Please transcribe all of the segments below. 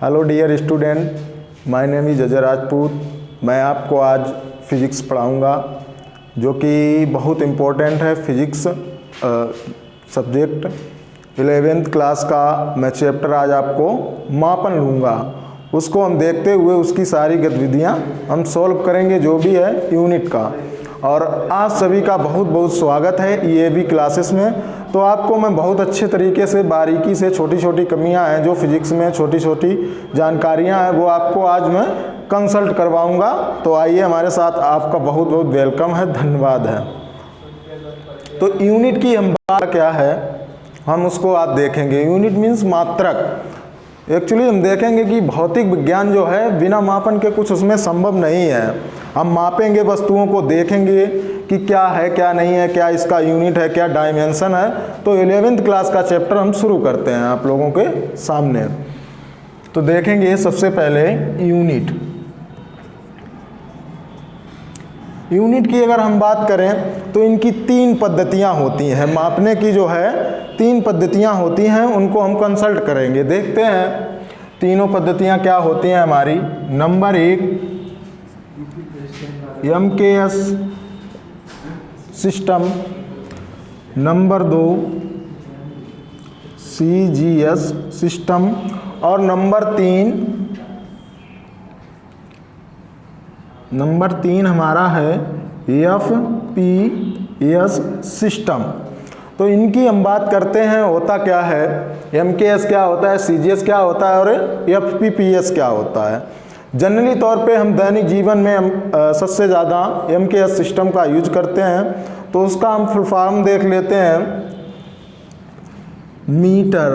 Hello dear student, my name is Ajay Rajput. मैं आपको आज फिज़िक्स पढ़ाऊंगा जो कि बहुत इम्पोर्टेंट है। फिज़िक्स सब्जेक्ट 11th क्लास का मैं चैप्टर आज आपको मापन लूँगा। उसको हम देखते हुए उसकी सारी गतिविधियाँ हम सॉल्व करेंगे जो भी है यूनिट का। और आज सभी का बहुत बहुत स्वागत है ये भी क्लासेस में। तो आपको मैं बहुत अच्छे तरीके से बारीकी से छोटी छोटी कमियां हैं जो फिज़िक्स में छोटी छोटी जानकारियां हैं वो आपको आज मैं कंसल्ट करवाऊंगा। तो आइए हमारे साथ, आपका बहुत बहुत वेलकम है, धन्यवाद है। तो यूनिट की हम बात क्या है हम उसको आज देखेंगे। यूनिट मीन्स मात्रक। एक्चुअली हम देखेंगे कि भौतिक विज्ञान जो है बिना मापन के कुछ उसमें संभव नहीं है। हम मापेंगे, वस्तुओं को देखेंगे कि क्या है क्या नहीं है, क्या इसका यूनिट है, क्या डायमेंशन है। तो 11th क्लास का चैप्टर हम शुरू करते हैं आप लोगों के सामने। तो देखेंगे सबसे पहले यूनिट। यूनिट की अगर हम बात करें तो इनकी 3 पद्धतियां होती हैं। मापने की जो है 3 पद्धतियां होती हैं, उनको हम कंसल्ट करेंगे। देखते हैं तीनों पद्धतियां क्या होती हैं हमारी। Number 1 MKS system, number 2 CGS system और नंबर 3 हमारा है FPS सिस्टम। तो इनकी हम बात करते हैं, होता क्या है, MKS क्या होता है, CGS क्या होता है और FPPS क्या होता है। जनरली तौर पे हम दैनिक जीवन में सबसे ज़्यादा MKS सिस्टम का यूज करते हैं। तो उसका हम फुल फॉर्म देख लेते हैं। Metre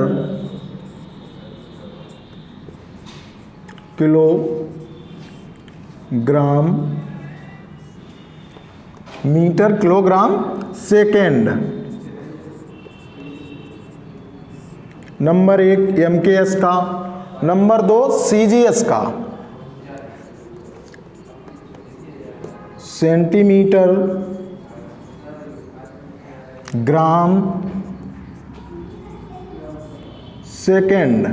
kilogram, metre kilogram second. Number 1 MKS का, नंबर 2 CGS का, सेंटीमीटर ग्राम सेकेंड।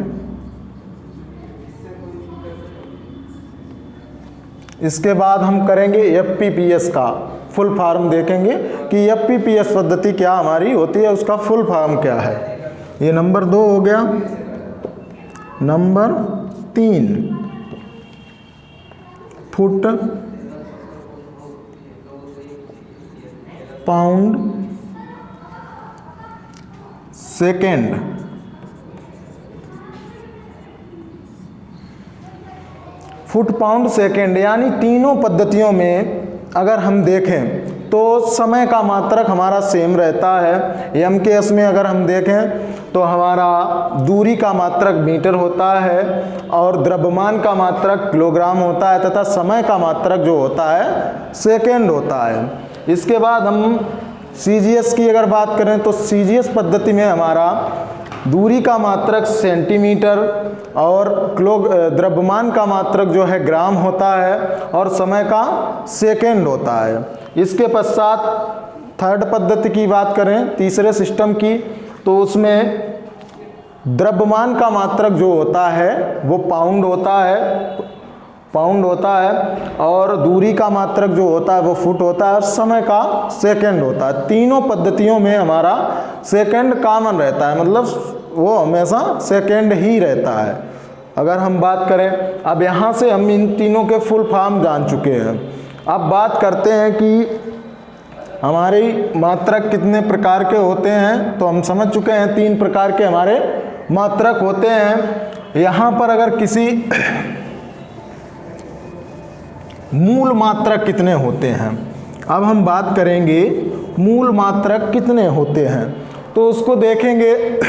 इसके बाद हम करेंगे FPPS का फुल फॉर्म देखेंगे कि FPPS पद्धति क्या हमारी होती है, उसका फुल फॉर्म क्या है। ये नंबर 2 हो गया। Number 3 foot pound second. Foot pound second, यानी तीनों पद्धतियों में अगर हम देखें तो समय का मात्रक हमारा सेम रहता है। MKS में अगर हम देखें तो हमारा दूरी का मात्रक मीटर होता है और द्रव्यमान का मात्रक किलोग्राम होता है तथा समय का मात्रक जो होता है सेकेंड होता है। इसके बाद हम CGS की अगर बात करें तो CGS पद्धति में हमारा दूरी का मात्रक सेंटीमीटर और द्रव्यमान का मात्रक जो है ग्राम होता है और समय का सेकेंड होता है। इसके पश्चात थर्ड पद्धति की बात करें, तीसरे सिस्टम की, तो उसमें द्रव्यमान का मात्रक जो होता है वो पाउंड होता है और दूरी का मात्रक जो होता है वो फुट होता है और समय का सेकंड होता है। तीनों पद्धतियों में हमारा सेकंड कॉमन रहता है, मतलब वो हमेशा सेकंड ही रहता है। अगर हम बात करें, अब यहाँ से हम इन तीनों के फुल फॉर्म जान चुके हैं। अब बात करते हैं कि हमारी मात्रक कितने प्रकार के होते हैं। तो हम समझ चुके हैं 3 प्रकार के हमारे मात्रक होते हैं। यहाँ पर अगर किसी मूल मात्रक कितने होते हैं, अब हम बात करेंगे मूल मात्रक कितने होते हैं। तो उसको देखेंगे।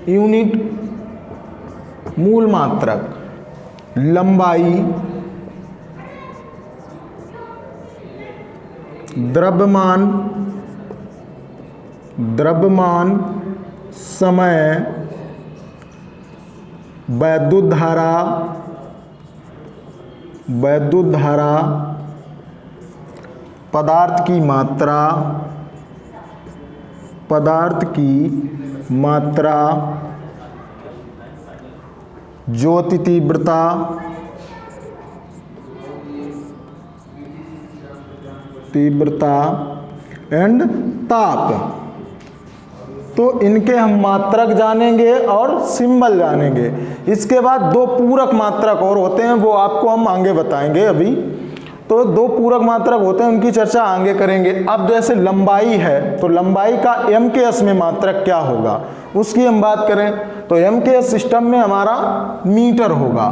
यूनिट मूल मात्रक, लंबाई, द्रव्यमान, समय, वैद्युत धारा, पदार्थ की मात्रा, ज्योति तीव्रता एंड ताप। तो इनके हम मात्रक जानेंगे और सिंबल जानेंगे। इसके बाद दो पूरक मात्रक और होते हैं, वो आपको हम आगे बताएंगे अभी। तो दो पूरक मात्रक होते हैं, उनकी चर्चा आगे करेंगे। अब जैसे लंबाई है, तो लंबाई का MKS में मात्रक क्या होगा उसकी हम बात करें, तो MKS सिस्टम में हमारा मीटर होगा।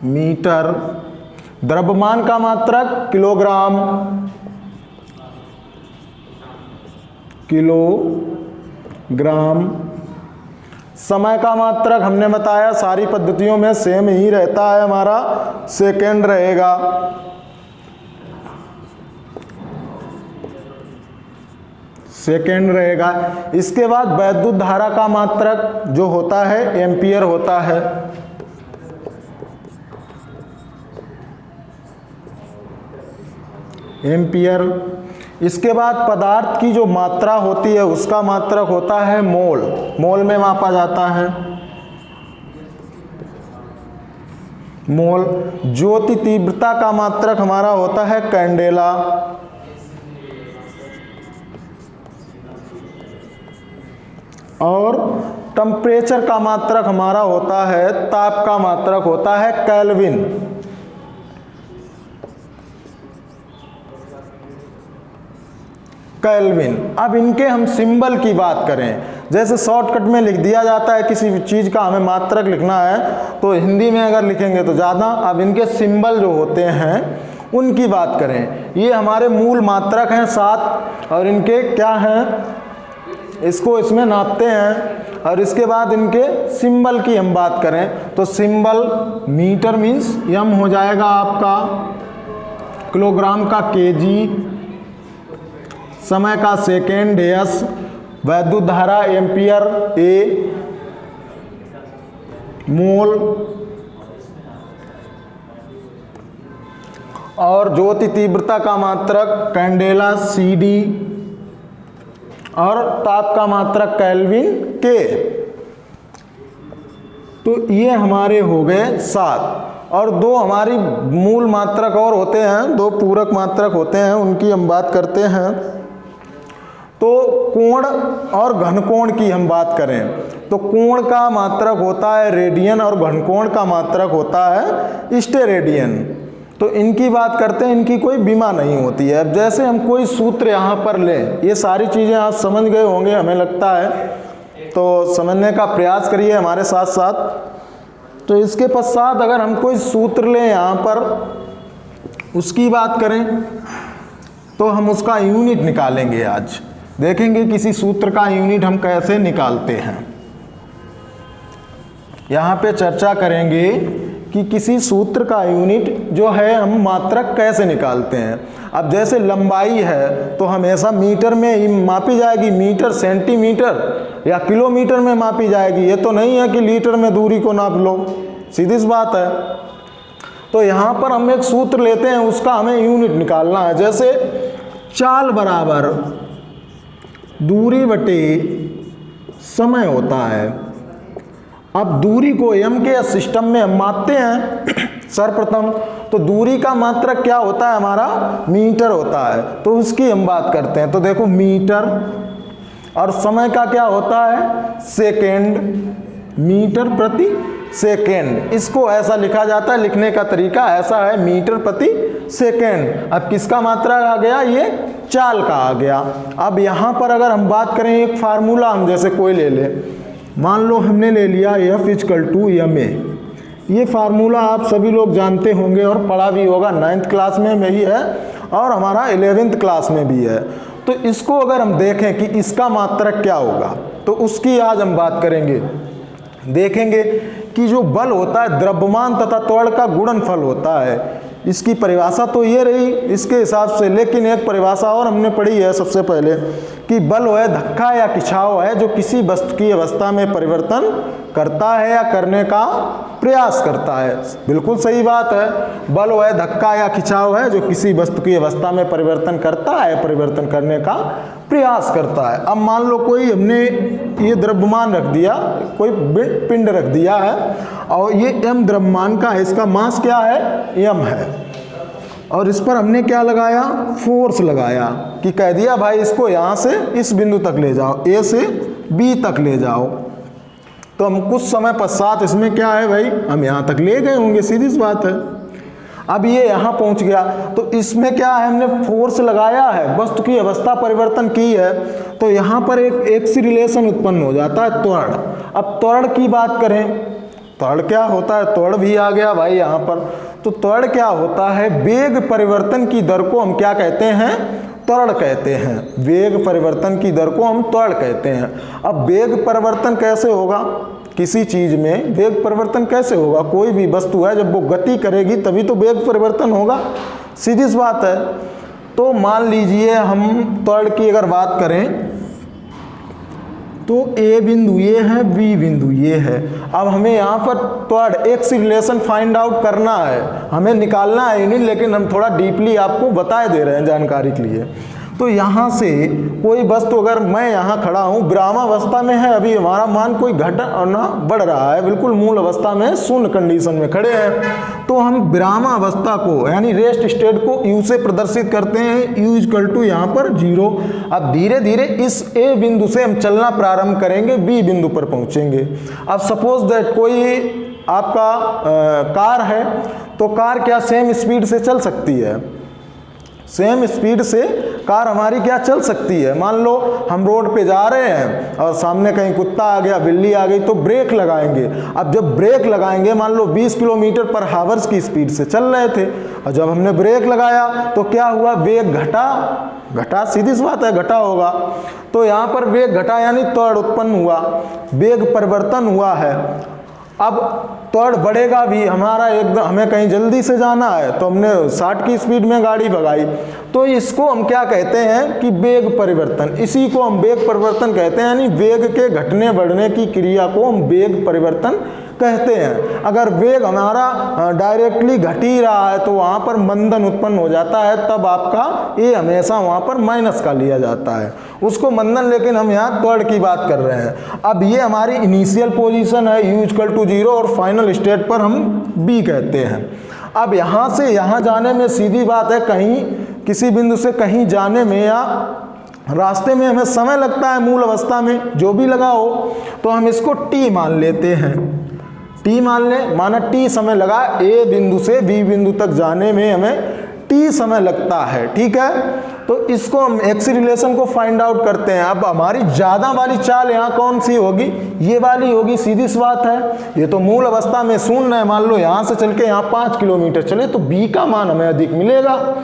मीटर। द्रव्यमान का मात्रक किलोग्राम, समय का मात्रक हमने बताया सारी पद्धतियों में सेम ही रहता है हमारा, सेकेंड रहेगा। इसके बाद वैद्युत धारा का मात्रक जो होता है एम्पियर होता है। एम्पियर। इसके बाद पदार्थ की जो मात्रा होती है उसका मात्रक होता है मोल। मोल में मापा जाता है। मोल। ज्योति तीव्रता का मात्रक हमारा होता है कैंडेला। और टेम्परेचर का मात्रक हमारा होता है, ताप का मात्रक होता है केल्विन। केल्विन। अब इनके हम सिंबल की बात करें, जैसे शॉर्टकट में लिख दिया जाता है किसी चीज़ का हमें मात्रक लिखना है तो हिंदी में अगर लिखेंगे तो ज़्यादा। अब इनके सिंबल जो होते हैं उनकी बात करें, ये हमारे मूल मात्रक हैं 7 और इनके क्या हैं, इसको इसमें नापते हैं। और इसके बाद इनके सिंबल की हम बात करें तो सिंबल मीटर मीन्स M हो जाएगा आपका, किलोग्राम का केजी, समय का सेकेंड S, वैद्युत धारा एम्पियर A, मोल, और ज्योति तीव्रता का मात्रक कैंडेला CD, और ताप का मात्रक केल्विन K। तो ये हमारे हो गए 7। और दो हमारी मूल मात्रक और होते हैं, दो पूरक मात्रक होते हैं, उनकी हम बात करते हैं। तो कोण और घनकोण की हम बात करें तो कोण का मात्रक होता है रेडियन और घनकोण का मात्रक होता है स्टेरेडियन। तो इनकी बात करते हैं, इनकी कोई बीमा नहीं होती है। अब जैसे हम कोई सूत्र यहाँ पर लें, ये सारी चीज़ें आप समझ गए होंगे हमें लगता है, तो समझने का प्रयास करिए हमारे साथ साथ। तो इसके पश्चात अगर हम कोई सूत्र लें यहाँ पर, उसकी बात करें तो हम उसका यूनिट निकालेंगे। आज देखेंगे किसी सूत्र का यूनिट हम कैसे निकालते हैं। यहाँ पे चर्चा करेंगे कि किसी सूत्र का यूनिट जो है हम मात्रक कैसे निकालते हैं। अब जैसे लंबाई है तो हमेशा मीटर में ही मापी जाएगी, मीटर, सेंटीमीटर या किलोमीटर में मापी जाएगी। ये तो नहीं है कि लीटर में दूरी को नाप लो, सीधी सी बात है। तो यहाँ पर हम एक सूत्र लेते हैं, उसका हमें यूनिट निकालना है। जैसे चाल बराबर दूरी बटे समय होता है। अब दूरी को M के सिस्टम में हम मापते हैं सर्वप्रथम, तो दूरी का मात्रक क्या होता है हमारा, मीटर होता है। तो उसकी हम बात करते हैं। तो देखो मीटर, और समय का क्या होता है सेकेंड, मीटर प्रति सेकेंड। इसको ऐसा लिखा जाता है, लिखने का तरीका ऐसा है, मीटर प्रति सेकेंड। अब किसका मात्रा आ गया, ये चाल का आ गया। अब यहाँ पर अगर हम बात करें एक फार्मूला हम जैसे कोई ले ले, मान लो हमने ले लिया F = ma। ये फार्मूला आप सभी लोग जानते होंगे और पढ़ा भी होगा, 9th क्लास में भी है और हमारा 11th क्लास में भी है। तो इसको अगर हम देखें कि इसका मात्रक क्या होगा तो उसकी आज हम बात करेंगे। देखेंगे कि जो बल होता है द्रव्यमान तथा त्वरण का गुणनफल होता है। इसकी परिभाषा तो ये रही इसके हिसाब से, लेकिन एक परिभाषा और हमने पढ़ी है सबसे पहले कि बल है धक्का या खिंचाव है जो किसी वस्तु की अवस्था में परिवर्तन करता है या करने का प्रयास करता है। बिल्कुल सही बात है। बल वह धक्का या खिंचाव है जो किसी वस्तु की अवस्था में परिवर्तन करता है, परिवर्तन करने का प्रयास करता है। अब मान लो कोई हमने ये द्रव्यमान रख दिया, कोई पिंड रख दिया है और ये m द्रव्यमान का है, इसका मास क्या है, m है, और इस पर हमने क्या लगाया, फोर्स लगाया कि कह दिया भाई इसको यहाँ से इस बिंदु तक ले जाओ, A से B तक ले जाओ। तो हम कुछ समय पश्चात इसमें क्या है भाई, हम यहाँ तक ले गए होंगे, सीधी सी बात है। अब ये यहाँ पहुँच गया तो इसमें क्या है, हमने फोर्स लगाया है, वस्तु की अवस्था परिवर्तन की है, तो यहाँ पर एक सी रिलेशन उत्पन्न हो जाता है, त्वरण। अब त्वरण की बात करें, त्वरण क्या होता है, त्वरण भी आ गया भाई यहाँ पर। तो त्वरण क्या होता है, वेग परिवर्तन की दर को हम क्या कहते हैं, त्वरण कहते हैं। वेग परिवर्तन की दर को हम त्वरण कहते हैं। अब वेग परिवर्तन कैसे होगा, किसी चीज में वेग परिवर्तन कैसे होगा, कोई भी वस्तु है जब वो गति करेगी तभी तो वेग परिवर्तन होगा, सीधी सी बात है। तो मान लीजिए हम त्वरण की अगर बात करें तो A बिंदु ये है, B बिंदु ये है। अब हमें यहाँ पर त्वरण एक सी रिलेशन फाइंड आउट करना है, हमें निकालना है नहीं, लेकिन हम थोड़ा डीपली आपको बताए दे रहे हैं जानकारी के लिए। तो यहाँ से कोई वस्तु, अगर मैं यहाँ खड़ा हूँ, विरामावस्था में है, अभी हमारा मान कोई घटना बढ़ रहा है, बिल्कुल मूल अवस्था में शून्य कंडीशन में खड़े हैं, तो हम विरामावस्था को यानी रेस्ट स्टेट को U से प्रदर्शित करते हैं, U इक्वल टू यहाँ पर 0। अब धीरे धीरे इस A बिंदु से हम चलना प्रारंभ करेंगे, B बिंदु पर पहुँचेंगे। अब सपोज दैट कोई आपका कार है, तो कार क्या सेम स्पीड से चल सकती है, सेम स्पीड से कार हमारी क्या चल सकती है। मान लो हम रोड पे जा रहे हैं और सामने कहीं कुत्ता आ गया, बिल्ली आ गई, तो ब्रेक लगाएंगे। अब जब ब्रेक लगाएंगे, मान लो 20 किलोमीटर पर हावर्स की स्पीड से चल रहे थे, और जब हमने ब्रेक लगाया तो क्या हुआ, वेग घटा, सीधी सी बात है, घटा होगा। तो यहाँ पर वेग घटा यानी त्वरण उत्पन्न हुआ, वेग परिवर्तन हुआ है। अब त्वरण बढ़ेगा भी, हमारा एकदम हमें कहीं जल्दी से जाना है तो हमने 60 की स्पीड में गाड़ी भगाई, तो इसको हम क्या कहते हैं कि वेग परिवर्तन, इसी को हम वेग परिवर्तन कहते हैं। यानी वेग के घटने बढ़ने की क्रिया को हम वेग परिवर्तन कहते हैं। अगर वेग हमारा डायरेक्टली घट ही रहा है तो वहाँ पर मंदन उत्पन्न हो जाता है, तब आपका ए हमेशा वहाँ पर माइनस का लिया जाता है, उसको मंदन, लेकिन हम यहाँ त्वरण की बात कर रहे हैं। अब ये हमारी इनिशियल पोजीशन है U इक्वल टू 0 और फाइनल स्टेट पर हम B कहते हैं। अब यहाँ से यहाँ जाने में सीधी बात है, कहीं किसी बिंदु से कहीं जाने में या रास्ते में हमें समय लगता है, मूल अवस्था में जो भी लगा हो, तो हम इसको T मान लेते हैं। T मान लें, माना T समय लगा A बिंदु से B बिंदु तक जाने में हमें T समय लगता है, ठीक है। तो इसको हम एक्स रिलेशन को फाइंड आउट करते हैं। अब हमारी ज़्यादा वाली चाल यहाँ कौन सी होगी, ये वाली होगी, सीधी सी बात है। ये तो मूल अवस्था में शून्य है, मान लो यहाँ से चल के यहाँ 5 किलोमीटर चले तो B का मान हमें अधिक मिलेगा,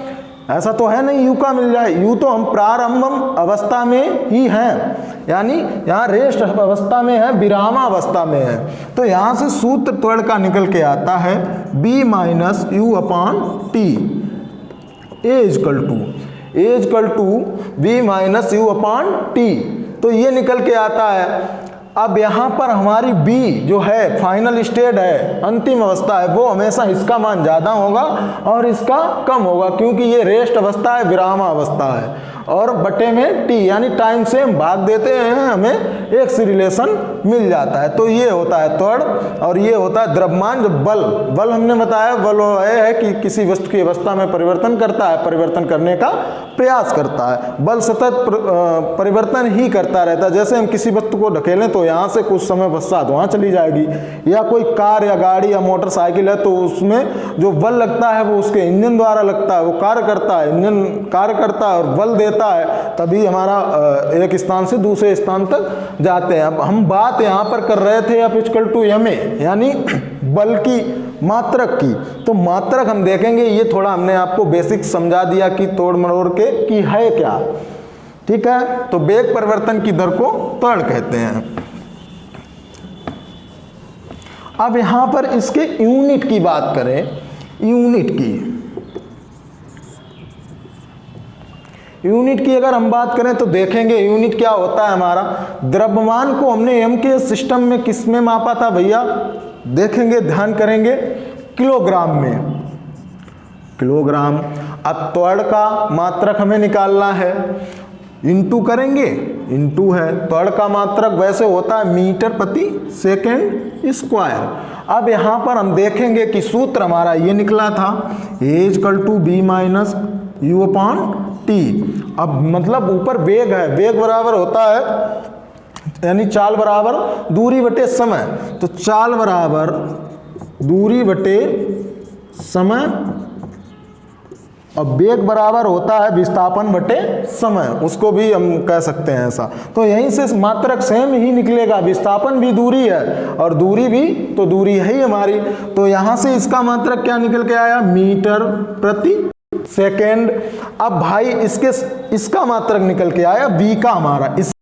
ऐसा तो है नहीं U का मिल जाए। U तो हम प्रारंभ अवस्था में ही हैं, यानी यहाँ रेस्ट अवस्था में है, विरामावस्था में है। तो यहाँ से सूत्र त्वरण का निकल के आता है B minus U upon T, A equal to B minus U upon T। तो ये निकल के आता है। अब यहाँ पर हमारी B जो है फाइनल स्टेट है, अंतिम अवस्था है, वो हमेशा इसका मान ज़्यादा होगा और इसका कम होगा, क्योंकि ये रेस्ट अवस्था है, विरामा अवस्था है। और बटे में T यानी टाइम से हम भाग देते हैं, हमें एक सी रिलेशन मिल जाता है। तो ये होता है त्वरण और ये होता है द्रव्यमान। जो बल हमने बताया, बल यह है कि किसी वस्तु की अवस्था में परिवर्तन करता है, परिवर्तन करने का प्रयास करता है। बल सतत परिवर्तन ही करता रहता है। जैसे हम किसी वस्तु को ढकेलें तो यहाँ से कुछ समय पश्चात वहाँ चली जाएगी, या कोई कार या गाड़ी या मोटरसाइकिल है तो उसमें जो बल लगता है वो उसके इंजन द्वारा लगता है, वो कार्य करता है, इंजन कार्य करता है और बल देता है, तभी हमारा एक स्थान से दूसरे स्थान तक जाते हैं। अब हम बात यहाँ पर कर रहे थे F इक्वल टू ma, यानी बल की मात्रक की। तो मात्रक हम देखेंगे, ये थोड़ा हमने आपको बेसिक समझा दिया कि तोड़ मरोड़ के कि है क्या, ठीक है। तो वेग परिवर्तन की दर को त्वरण कहते हैं। अब यहाँ पर इसके यूनिट की बात करें, यूनिट यूनिट की अगर हम बात करें तो देखेंगे यूनिट क्या होता है हमारा। द्रव्यमान को हमने एम के सिस्टम में किस में मापा था भैया, देखेंगे, ध्यान करेंगे, किलोग्राम में, किलोग्राम। अब त्वरण का मात्रक हमें निकालना है, इंटू करेंगे, इंटू है, त्वरण का मात्रक वैसे होता है मीटर प्रति सेकेंड स्क्वायर। अब यहाँ पर हम देखेंगे कि सूत्र हमारा ये निकला था, A = B - U upon T। अब मतलब ऊपर वेग है, वेग बराबर होता है यानी चाल बराबर दूरी बटे समय, तो चाल बराबर दूरी बटे समय, और वेग बराबर होता है विस्थापन बटे समय, उसको भी हम कह सकते हैं ऐसा। तो यहीं से मात्रक सेम ही निकलेगा, विस्थापन भी दूरी है और दूरी भी तो दूरी है ही हमारी। तो यहाँ से इसका मात्रक क्या निकल के आया, मीटर प्रति सेकेंड। अब भाई इसका मात्रक निकल के आया v का हमारा,